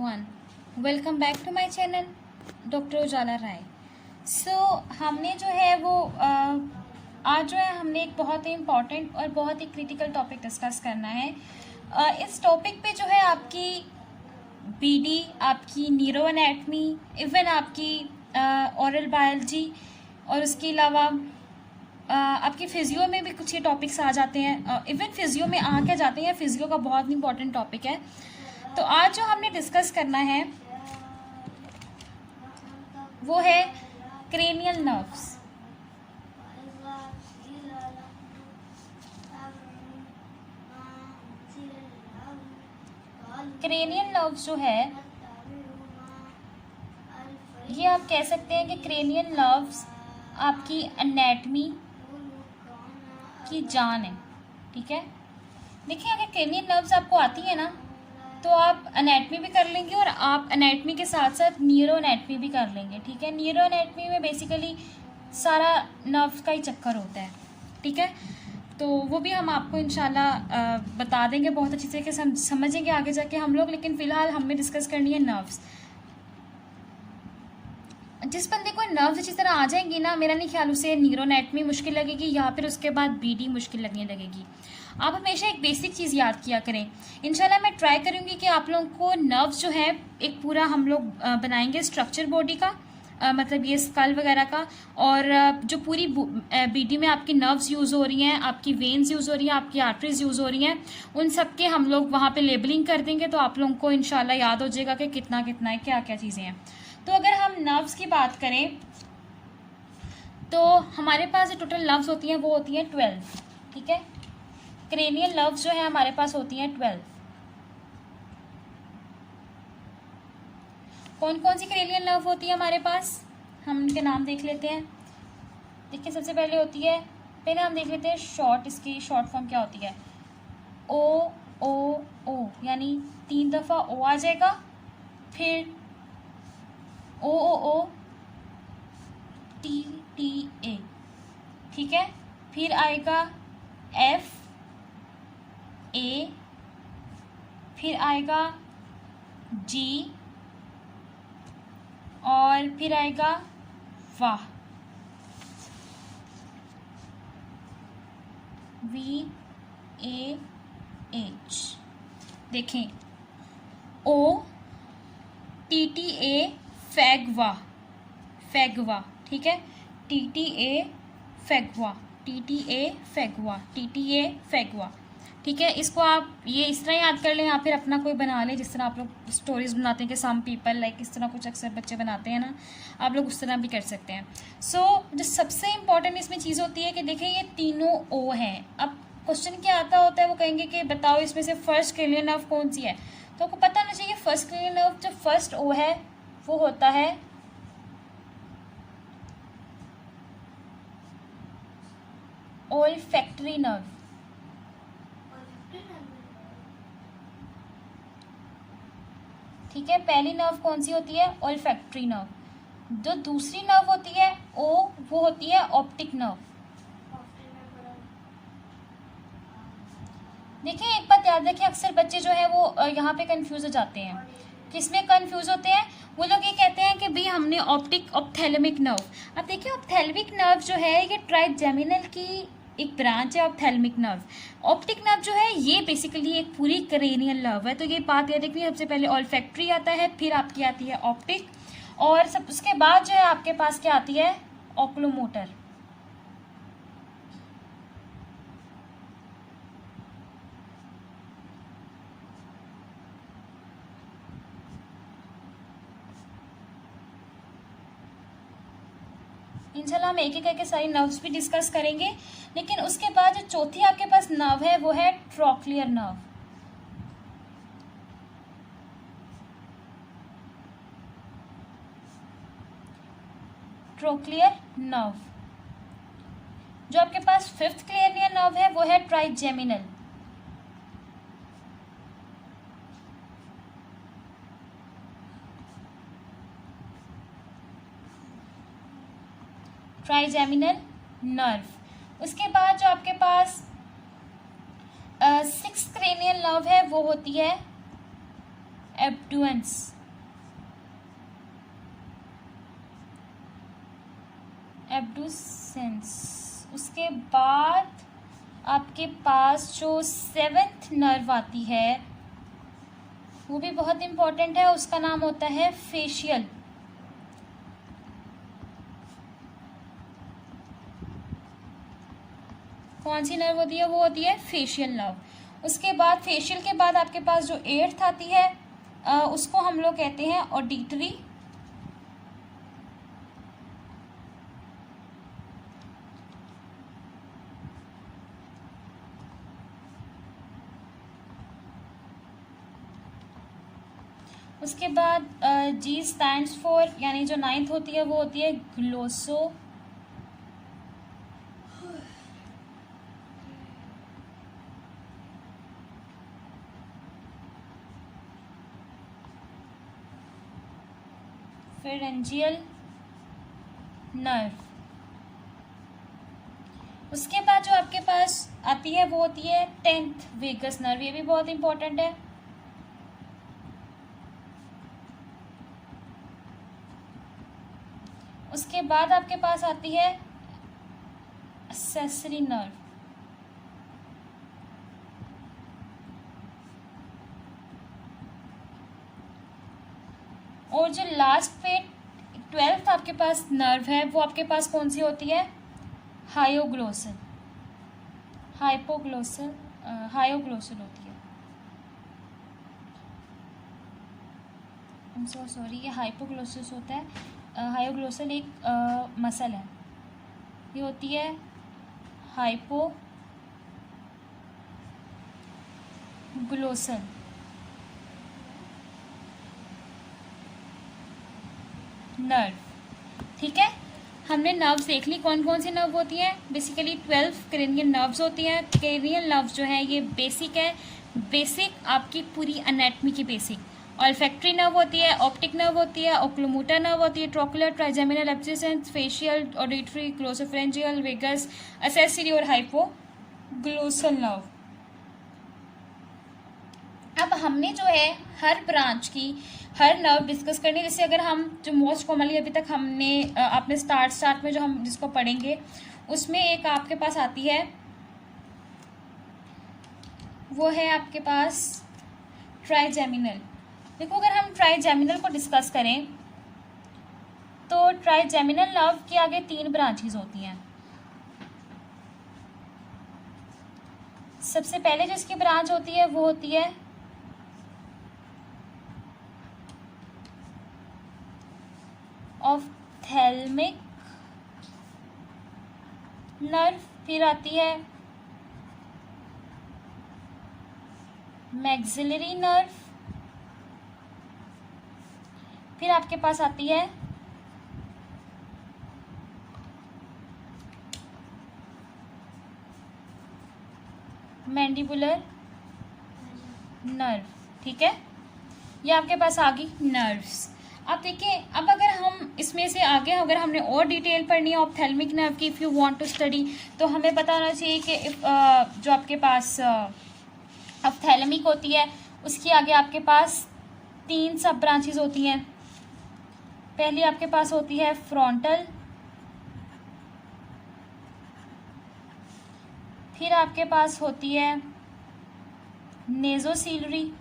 everyone, welcome back to my channel doctor Ujala Rai. हमने जो है वो आज जो है हमने एक बहुत ही इम्पॉर्टेंट और बहुत ही क्रिटिकल टॉपिक डिस्कस करना है। इस टॉपिक पे जो है आपकी बीडी, आपकी न्यूरो एनाटमी, इवन आपकी ओरल बायोलॉजी और उसके अलावा आपकी फिजियो में भी कुछ ये टॉपिक्स आ जाते हैं। इवन फिजियो में आ क्या जाते हैं, फिजियो का बहुत इंपॉर्टेंट टॉपिक है। तो आज जो हमने डिस्कस करना है वो है क्रेनियल नर्व्स। क्रेनियल नर्व्स जो है ये आप कह सकते हैं कि क्रेनियल नर्व्स आपकी एनाटमी की जान है। ठीक है, देखिए अगर क्रेनियल नर्व्स आपको आती है ना तो आप एनाटमी भी कर लेंगे और आप एनाटमी के साथ साथ न्यूरो एनाटमी भी कर लेंगे। ठीक है, न्यूरो एनाटमी में बेसिकली सारा नर्व्स का ही चक्कर होता है। ठीक है, तो वो भी हम आपको इंशाल्लाह बता देंगे बहुत अच्छी तरीके से, समझेंगे आगे जाके हम लोग। लेकिन फ़िलहाल हमें डिस्कस करनी है नर्व्स। जिस बंदे को नर्व्स अच्छी तरह आ जाएंगी ना, मेरा नहीं ख्याल उसे न्यूरो एनाटमी मुश्किल लगेगी या फिर उसके बाद बीडी मुश्किल लगने लगेगी। आप हमेशा एक बेसिक चीज़ याद किया करें। इंशाल्लाह मैं ट्राई करूँगी कि आप लोगों को नर्व्स जो है एक पूरा हम लोग बनाएंगे स्ट्रक्चर बॉडी का, मतलब ये स्कल वगैरह का, और जो पूरी बीडी में आपकी नर्व्स यूज़ हो रही हैं, आपकी वेन्स यूज़ हो रही हैं, आपकी आर्टरीज यूज़ हो रही हैं, उन सब के हम लोग वहाँ पे लेबलिंग कर देंगे। तो आप लोगों को इंशाल्लाह याद हो जाएगा कि कितना कितना है, क्या क्या चीज़ें हैं। तो अगर हम नर्व्स की बात करें तो हमारे पास जो टोटल नर्व्स होती हैं वो होती हैं 12। ठीक है, क्रेनियल नर्व्स जो है हमारे पास होती हैं 12। कौन कौन सी क्रेनियल नर्व होती है हमारे पास, हम उनके नाम देख लेते हैं। देखिए सबसे पहले होती है, पहले हम देख लेते हैं शॉर्ट, इसकी शॉर्ट फॉर्म क्या होती है। ओ ओ ओ, यानी 3 दफ़ा ओ आ जाएगा, फिर ओ ओ ओ, टी टी ए। ठीक है, फिर आएगा एफ ए, फिर आएगा जी, और फिर आएगा वाह, वी ए एच। देखें ओ, टी टी ए, फैगवा, फैगवा। ठीक है, T T A Phagwa, T T A Phagwa, T T A Phagwa. ठीक है, इसको आप ये इस तरह याद कर लें या फिर अपना कोई बना लें, जिस तरह आप लोग स्टोरीज बनाते हैं कि सम पीपल लाइक, इस तरह कुछ अक्सर बच्चे बनाते हैं ना, आप लोग उस तरह भी कर सकते हैं। जो सबसे इम्पॉर्टेंट इसमें चीज़ होती है कि देखें ये तीनों ओ हैं। अब क्वेश्चन क्या आता होता है, वो कहेंगे कि बताओ इसमें से फर्स्ट क्रेनियल नर्व कौन सी है। तो आपको पता होना चाहिए फर्स्ट क्रेनियल नर्व जो फर्स्ट ओ है वो होता है ओल्फैक्टरी नर्व। ठीक है, पहली नर्व कौन सी होती है, ओल्फैक्टरी नर्व। जो दूसरी नर्व होती है ओ, वो होती है ऑप्टिक नर्व। देखिए एक बात याद रखिए, अक्सर बच्चे जो है वो यहाँ पे कंफ्यूज हो जाते हैं। किसमें कंफ्यूज होते हैं, वो लोग ये कहते हैं कि भाई हमने ऑप्टिक ऑप्थेलमिक नर्व। अब देखिए ऑप्थेलमिक नर्व जो है ये ट्राइजेमिनल की एक ब्रांच है ऑप्थेलमिक नर्व। ऑप्टिक नर्व जो है ये बेसिकली एक पूरी क्रेनियल नर्व है। तो ये बात याद रखिए, सबसे पहले ऑल्फैक्टरी आता है, फिर आपकी आती है ऑप्टिक, और सब उसके बाद जो है आपके पास क्या आती है, ऑक्लोमोटर। इंशाल्लाह हम एक एक करके सारी नर्व्स भी डिस्कस करेंगे। लेकिन उसके बाद जो चौथी आपके पास नर्व है वो है ट्रोक्लियर नर्व। Trochlear nerve. जो आपके पास फिफ्थ क्रेनियल नर्व है वो है ट्राइजेमिनल। Trigeminal nerve. उसके बाद जो आपके पास सिक्स्थ क्रेनियल नर्व है वो होती है एब्डुएंस, एब्डुसेंस। उसके बाद आपके पास जो 7th नर्व आती है वो भी बहुत इम्पोर्टेंट है, उसका नाम होता है फेशियल। कौन सी नर्व होती है? वो होती है फेशियल नर्व। उसके बाद फेशियल के बाद आपके पास जो 8th आती है उसको हम लोग कहते हैं ऑडिटरी। उसके बाद जी स्टैंड्स फॉर, यानी जो 9th होती है वो होती है ग्लोसो। Pharyngeal nerve. उसके बाद जो आपके पास आती है वो होती है 10th वेगस नर्व, ये भी बहुत इंपॉर्टेंट है। उसके बाद आपके पास आती है एक्सेसरी नर्व। और जो लास्ट पे 12th आपके पास नर्व है वो आपके पास कौन सी होती है? हायोग्लोसल, हाइपोग्लोसल, हायोग्लोसल होती है। आई एम सो सॉरी, ये हाइपोग्लोसिस होता है। हायोग्लोसल एक मसल है, ये होती है हाइपोग्लोसल नर्व। ठीक है, हमने नर्व्स देख ली, कौन कौन सी नर्व होती हैं। बेसिकली 12 क्रेनियल नर्व्स होती हैं। क्रेनियल नर्व्स जो है ये बेसिक है, बेसिक आपकी पूरी एनाटमी की बेसिक। ऑल्फैक्टरी नर्व होती है, ऑप्टिक नर्व होती है, ओक्लोमोटर नर्व होती है, trochlear, trigeminal, abducens, facial, auditory, glossopharyngeal, vagus, accessory और हाइपोग्लोसल नर्व। अब हमने जो है हर ब्रांच की हर नर्व डिस्कस करनी है। जैसे अगर हम जो मोस्ट कॉमनली अभी तक हमने आपने स्टार्ट में जो हम जिसको पढ़ेंगे उसमें एक आपके पास आती है, वो है आपके पास ट्राइजेमिनल। देखो, अगर हम ट्राइजेमिनल को डिस्कस करें तो ट्राइजेमिनल नर्व की आगे 3 ब्रांचेस होती हैं। सबसे पहले जो इसकी ब्रांच होती है वो होती है ऑफ्थेल्मिक नर्व, फिर आती है मैक्सिलरी नर्व, फिर आपके पास आती है मैंडिबुलर नर्व। ठीक है, ये आपके पास आ गई नर्व्स। अब देखिए, अब अगर हम इसमें से आगे अगर हमने और डिटेल पढ़नी है ऑप्थेल्मिक नर्व की, if you want to study, तो हमें पता होना चाहिए कि जो आपके पास ऑप्थेल्मिक होती है उसकी आगे आपके पास 3 सब ब्रांचेस होती हैं। पहली आपके पास होती है फ्रंटल, फिर आपके पास होती है नेजोसीलरी,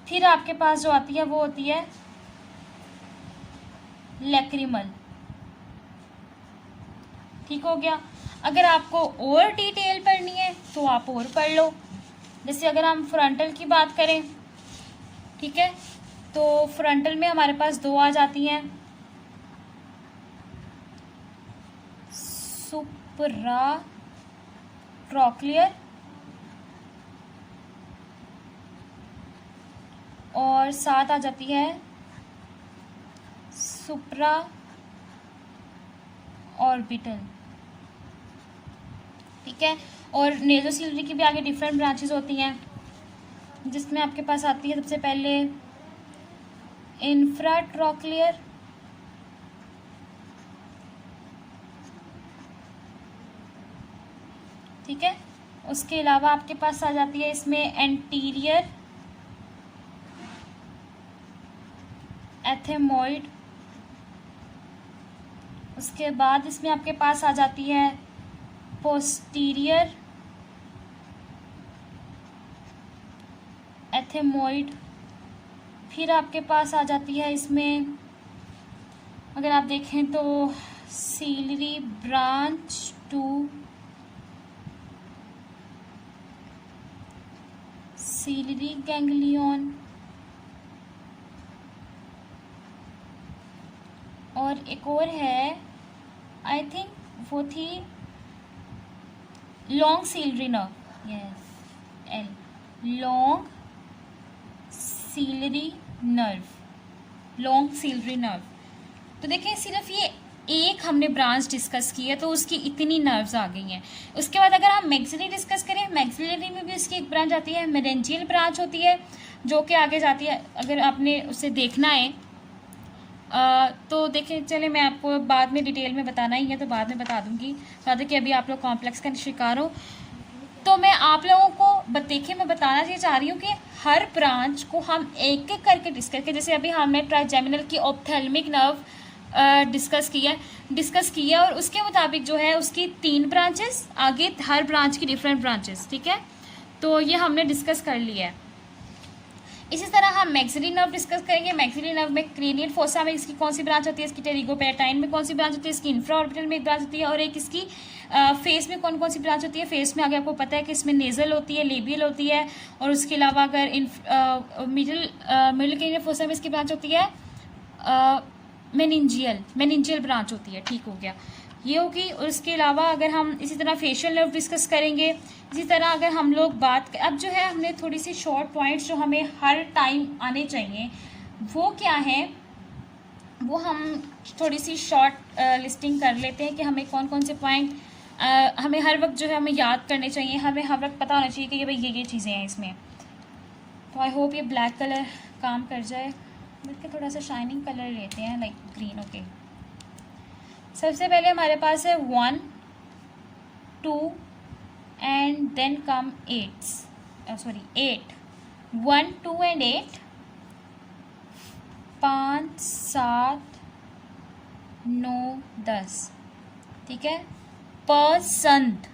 फिर आपके पास जो आती है वो होती है लैक्रिमल। ठीक हो गया। अगर आपको और डिटेल पढ़नी है तो आप और पढ़ लो। जैसे अगर हम फ्रंटल की बात करें, ठीक है, तो फ्रंटल में हमारे पास 2 आ जाती हैं, सुप्रा ट्रोक्लियर और साथ आ जाती है सुप्रा ऑर्बिटल। ठीक है, और नेजोसिलरी की भी आगे डिफरेंट ब्रांचेस होती हैं, जिसमें आपके पास आती है सबसे पहले इंफ्राट्रोक्लियर, ठीक है। उसके अलावा आपके पास आ जाती है इसमें एंटीरियर एथेमॉइड। उसके बाद इसमें आपके पास आ जाती है पोस्टीरियर एथेमॉइड। फिर आपके पास आ जाती है इसमें, अगर आप देखें तो ciliary branch to ciliary ganglion, और एक और है आई थिंक वो थी long ciliary nerve, yes L, long ciliary nerve, long ciliary nerve. तो देखिए सिर्फ ये एक हमने ब्रांच डिस्कस की है तो उसकी इतनी नर्व्स आ गई हैं। उसके बाद अगर हम मैक्सिलरी डिस्कस करें, मैक्सिलरी में भी उसकी एक ब्रांच आती है, मेरेंजियल ब्रांच होती है जो कि आगे जाती है। अगर आपने उसे देखना है तो देखिए, चले मैं आपको बाद में डिटेल में बताना ही है तो बाद में बता दूंगी, ताकि कि अभी आप लोग कॉम्प्लेक्स का शिकार हो। तो मैं आप लोगों को देखिए मैं बताना ये चाह रही हूँ कि हर ब्रांच को हम एक एक करके डिस्कस करें। जैसे अभी हमने ट्राइजेमिनल की ऑप्थेल्मिक नर्व डिस्कस किया और उसके मुताबिक जो है उसकी 3 ब्रांचेस, आगे हर ब्रांच की डिफरेंट ब्रांचेस, ठीक है। तो ये हमने डिस्कस कर लिया है। इसी तरह हम मैक्सिलरी नर्व डिस्कस करेंगे। मैक्सिलरी नर्व में क्रेनियल फोसा में इसकी कौन सी ब्रांच होती है, इसकी टेरिगोपेटाइन में कौन सी ब्रांच होती है, इसकी इंफ्राऑर्बिटल में एक ब्रांच होती है, और एक इसकी फेस में कौन कौन सी ब्रांच होती है। फेस में आगे आपको पता है कि इसमें नेजल होती है, लेबियल होती है, और उसके अलावा अगर मिडिल क्रेनियल फोसा में इसकी ब्रांच होती है मेनिंजियल ब्रांच होती है, ठीक हो गया, ये होगी। और उसके अलावा अगर हम इसी तरह फेशियल नर्व डिस्कस करेंगे। इसी तरह अगर हम लोग अब जो है हमने थोड़ी सी शॉर्ट पॉइंट्स जो हमें हर टाइम आने चाहिए वो क्या है, वो हम थोड़ी सी शॉर्ट लिस्टिंग कर लेते हैं कि हमें कौन कौन से पॉइंट हमें हर वक्त जो है हमें याद करने चाहिए, हमें हर वक्त पता होना चाहिए कि भाई ये चीज़ें हैं इसमें। तो आई होप ये ब्लैक कलर काम कर जाए, बल्कि थोड़ा सा शाइनिंग कलर लेते हैं लाइक ग्रीन। ओके, सबसे पहले हमारे पास है 1, 2 एंड देन कम 8, 1, 2 एंड 8, 5, 7, 9, 10, ठीक है, परसेंट,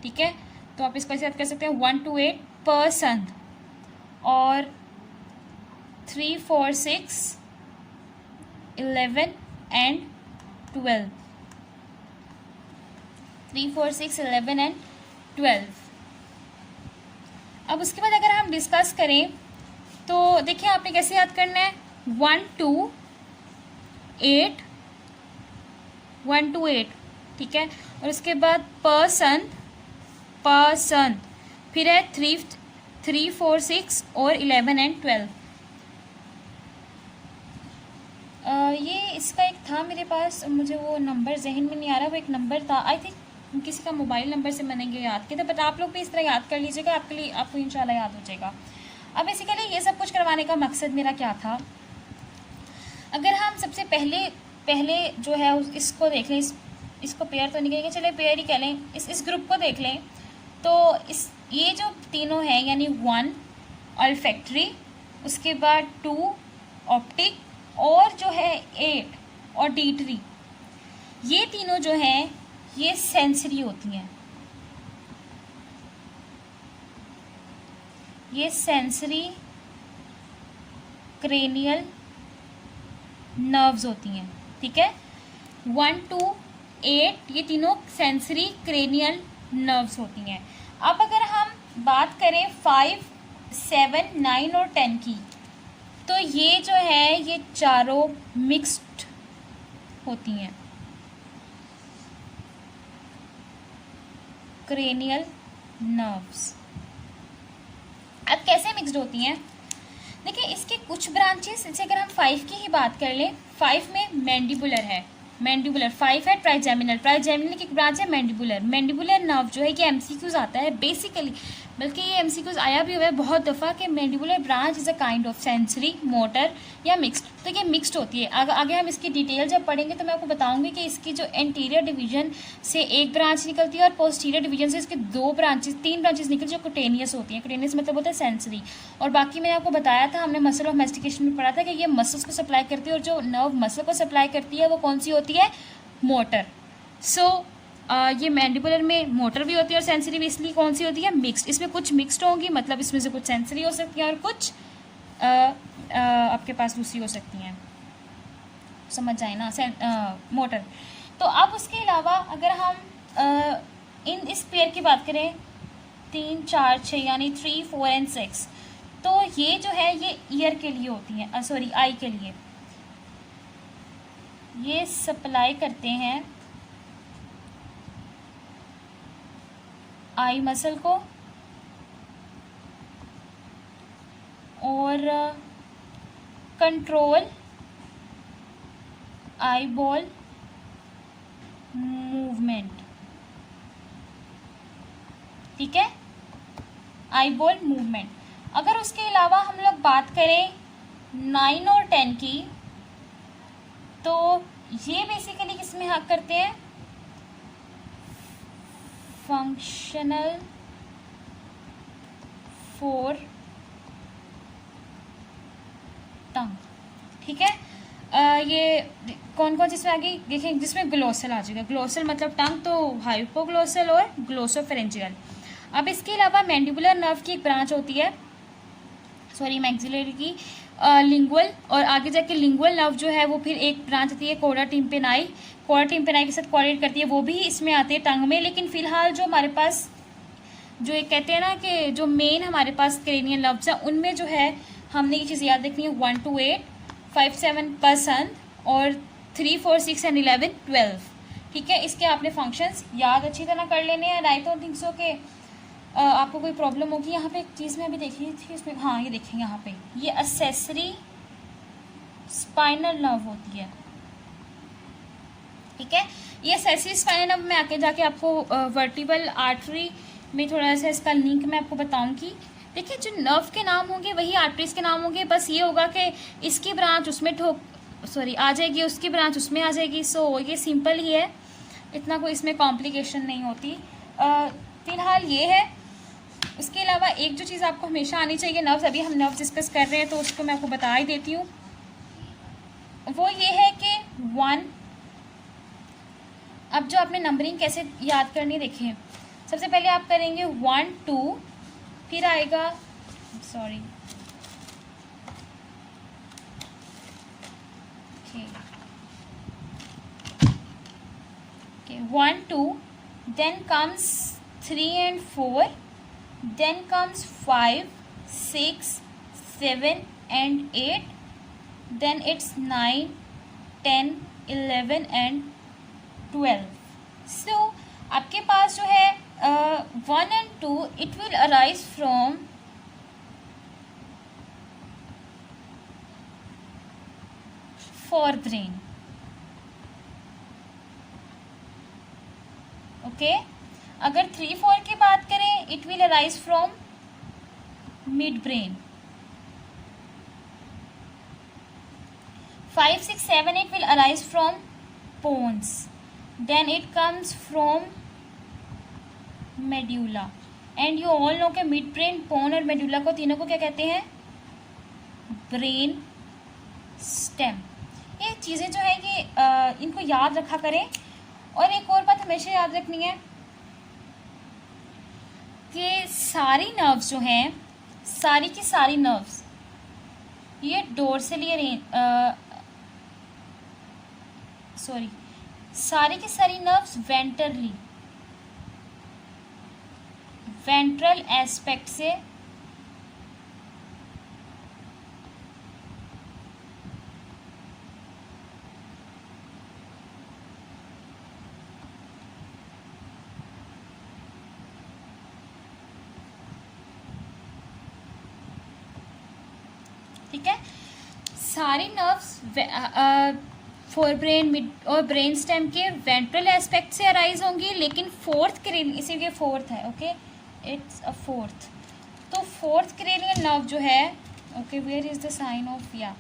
ठीक है। तो आप इसको ऐसे याद कर सकते हैं 1 to 8 परसेंट, और 3, 4, 6, 11 एंड 12, 3, 4, 6, 11 एंड 12। अब उसके बाद अगर हम डिस्कस करें तो देखिए आपने कैसे याद करना है, 1 to 8, 1 to 8, ठीक है। और उसके बाद परसेंट, फिर है 3, 4, 6 और 11 एंड 12। ये इसका एक था मेरे पास, मुझे वो नंबर जहन में नहीं आ रहा, वो एक नंबर था आई थिंक किसी का मोबाइल नंबर से मैंने ये याद किया था, बट आप लोग भी इस तरह याद कर लीजिएगा, आपके लिए आपको इंशाल्लाह याद हो जाएगा। अब बेसिकली ये सब कुछ करवाने का मकसद मेरा क्या था, अगर हम सबसे पहले जो है इसको देख लें, इसको पेयर तो नहीं कहेंगे, चले पेयर ही कह लें, इस ग्रुप को देख लें। तो ये जो तीनों हैं यानी 1 ऑल्फैक्टरी, उसके बाद 2 ऑप्टिक, और जो है 8 ऑडिटरी, ये तीनों जो हैं ये सेंसरी होती हैं, ये सेंसरी क्रेनियल नर्व्स होती हैं, ठीक है। 1 to 8 ये तीनों सेंसरी क्रेनियल नर्व्स होती हैं। अब अगर हम बात करें 5, 7, 9 और 10 की, तो ये जो है ये चारों मिक्स्ड होती हैं, क्रेनियल नर्व्स। अब कैसे मिक्स्ड होती हैं, देखिए इसके कुछ ब्रांचेस, जैसे अगर हम 5 की ही बात कर लें, 5 में मैंडिबुलर है, 5 है ट्राइजेमिनल की एक ब्रांच है मैंडिबुलर नर्व जो है कि एमसीक्यूज आता है। बेसिकली बल्कि ये एमसीक्यूज आया भी हुआ है बहुत दफ़ा कि mandibular branch is a kind of sensory, motor या मिक्स्ड। तो ये मिक्स्ड होती है। आगे हम इसकी डिटेल जब पढ़ेंगे तो मैं आपको बताऊंगी कि इसकी जो एंटीरियर डिवीजन से एक ब्रांच निकलती है और पोस्टीरियर डिवीजन से इसके तीन ब्रांचेस निकलती है जो कुटेनियस होती हैं। कुटेनियस मतलब होता है सेंसरी। और बाकी मैंने आपको बताया था, हमने मसल ऑफ मैस्टिकेशन में पढ़ा था कि ये मसल्स को सप्लाई करती है और जो नर्व मसल को सप्लाई करती है वो कौन सी होती है? मोटर। सो ये मैंडिबुलर में मोटर भी होती है और सेंसरी भी, इसलिए कौन सी होती है? मिक्स्ड। इसमें कुछ मिक्स्ड होंगी, मतलब इसमें से कुछ सेंसरी हो सकती हैं और कुछ आपके पास दूसरी हो सकती हैं। समझ जाए ना? मोटर। तो अब उसके अलावा अगर हम इस पेयर की बात करें 3, 4, 6 यानी 3, 4 एंड 6, तो ये जो है ये ईयर के लिए होती हैं, सॉरी आई के लिए। ये सप्लाई करते हैं आई मसल को और कंट्रोल आई बॉल मूवमेंट। ठीक है, आई बॉल मूवमेंट। अगर उसके अलावा हम लोग बात करें 9 और 10 की, तो ये बेसिकली किसमें हक करते हैं? फंक्शनल फॉर टंग। ठीक है, ये कौन कौन सी इसमें आ गई देखें, जिसमें ग्लोसल आ जाएगा। ग्लोसल मतलब टंग, तो हाइपोग्लोसल और ग्लोसोफेरेंजियल। अब इसके अलावा मैंडिबुलर नर्व की एक ब्रांच होती है, सॉरी मैक्सिलरी की, लिंगुअल, और आगे जाके लिंगुअल नर्व जो है वो फिर एक ब्रांच आती है कोडा टिम्पेनाई। कोडा टिम्पेनाई के साथ कोऑर्डिनेट करती है, वो भी इसमें आती है टंग में। लेकिन फिलहाल जो हमारे पास जो एक कहते हैं ना कि जो मेन हमारे पास क्रेनियल नर्व्स हैं, उनमें जो है हमने ये चीज़ याद रखनी है 1 to 8, 5, 7% और 3, 4, 6 एंड 11, 12। ठीक है, इसके आपने फंक्शंस याद अच्छी तरह कर लेने हैं। आई डोंट थिंक सो के आपको कोई प्रॉब्लम होगी। यहाँ पे एक चीज़ मैं अभी देखी थी इसमें, हाँ ये देखें यहाँ पे, ये असेसरी स्पाइनल नर्व होती है। ठीक है, ये असेसरी स्पाइनल नर्व में आके जाके आपको वर्टिबल आर्टरी में थोड़ा सा इसका लिंक मैं आपको बताऊंगी। देखिए, जो नर्व के नाम होंगे वही आर्टरीज के नाम होंगे, बस ये होगा कि इसकी ब्रांच उसमें आ जाएगी, उसकी ब्रांच उसमें आ जाएगी। सो ये सिंपल ही है, इतना कोई इसमें कॉम्प्लिकेशन नहीं होती। फिलहाल ये है। उसके अलावा एक जो चीज़ आपको हमेशा आनी चाहिए, नर्व्स, अभी हम नर्व्स डिस्कस कर रहे हैं तो उसको मैं आपको बता ही देती हूँ, वो ये है कि 1। अब जो आपने नंबरिंग कैसे याद करनी देखिए, सबसे पहले आप करेंगे 1, 2, फिर आएगा 1, 2, then comes 3 and 4, then comes 5, 6, 7 and 8, then it's 9, 10, 11 and 12. So आपके पास जो है 1 and 2, it will arise from forebrain. Okay, अगर 3, 4 की बात करें, it will arise from mid brain. 5, 6, 7, 8 will arise from pons. Then it comes from medulla. And you all know कि mid brain, पोन और medulla को तीनों को क्या कहते हैं? Brain stem. ये चीज़ें जो है ये इनको याद रखा करें। और एक और बात हमेशा याद रखनी है कि सारी नर्व्स जो हैं, सारी की सारी नर्व्स ये डोर्सली सारी की सारी नर्व्स वेंट्रल एस्पेक्ट से ठीक है, सारी नर्व्स फोरब्रेन, मिड और ब्रेन स्टेम के वेंट्रल एस्पेक्ट से अराइज होंगी। लेकिन फोर्थ क्रेनियल, इसीलिए फोर्थ है, ओके, इट्स अ फोर्थ। जो फोर्थ क्रेनियल नर्व जो है, okay, where is the sign of, या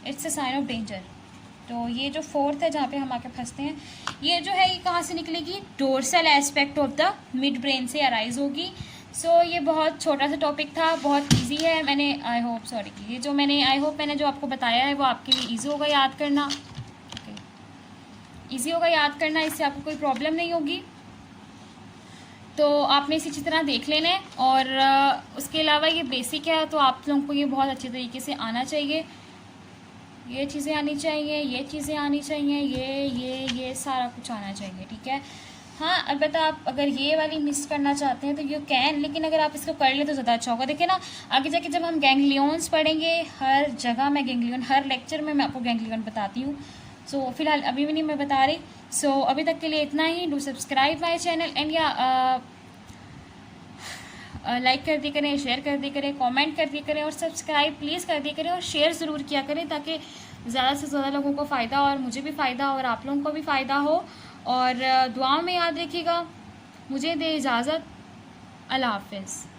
it's a sign of danger. तो ये जो फोर्थ है जहाँ पे हम आके फंसते हैं, ये जो है ये कहाँ से निकलेगी, dorsal aspect of the mid brain से अराइज होगी। सो ये बहुत छोटा सा टॉपिक था, बहुत इजी है। मैंने आई होप मैंने जो आपको बताया है वो आपके लिए इजी होगा याद करना, ओके, इजी होगा याद करना, इससे आपको कोई प्रॉब्लम नहीं होगी। तो आपने इसी तरह देख लेना है। और उसके अलावा ये बेसिक है, तो आप लोगों को ये बहुत अच्छे तरीके से आना चाहिए। ये चीज़ें आनी चाहिए, ये चीज़ें आनी चाहिए, ये सारा कुछ आना चाहिए, ठीक है। हाँ, अलबत्ता आप अगर ये वाली मिस करना चाहते हैं तो यू कैन, लेकिन अगर आप इसको कर ले तो ज़्यादा अच्छा होगा। देखिए ना, आगे जाके जब हम गैंग्लियंस पढ़ेंगे, हर जगह मैं गैंग्लियन, हर लेक्चर में मैं आपको गैंग्लियन बताती हूँ। सो फिलहाल अभी भी नहीं मैं बता रही। सो अभी तक के लिए इतना ही। Do subscribe my channel and या लाइक कर दिया करें, शेयर कर दिया करें, कमेंट कर दिया करें और सब्सक्राइब प्लीज़ कर दिया करें और शेयर ज़रूर किया करें, ताकि ज़्यादा से ज़्यादा लोगों को फ़ायदा और मुझे भी फ़ायदा और आप लोगों को भी फ़ायदा हो। और दुआ में याद रखिएगा। मुझे दे इजाज़त। अल्लाह हाफ़िज़।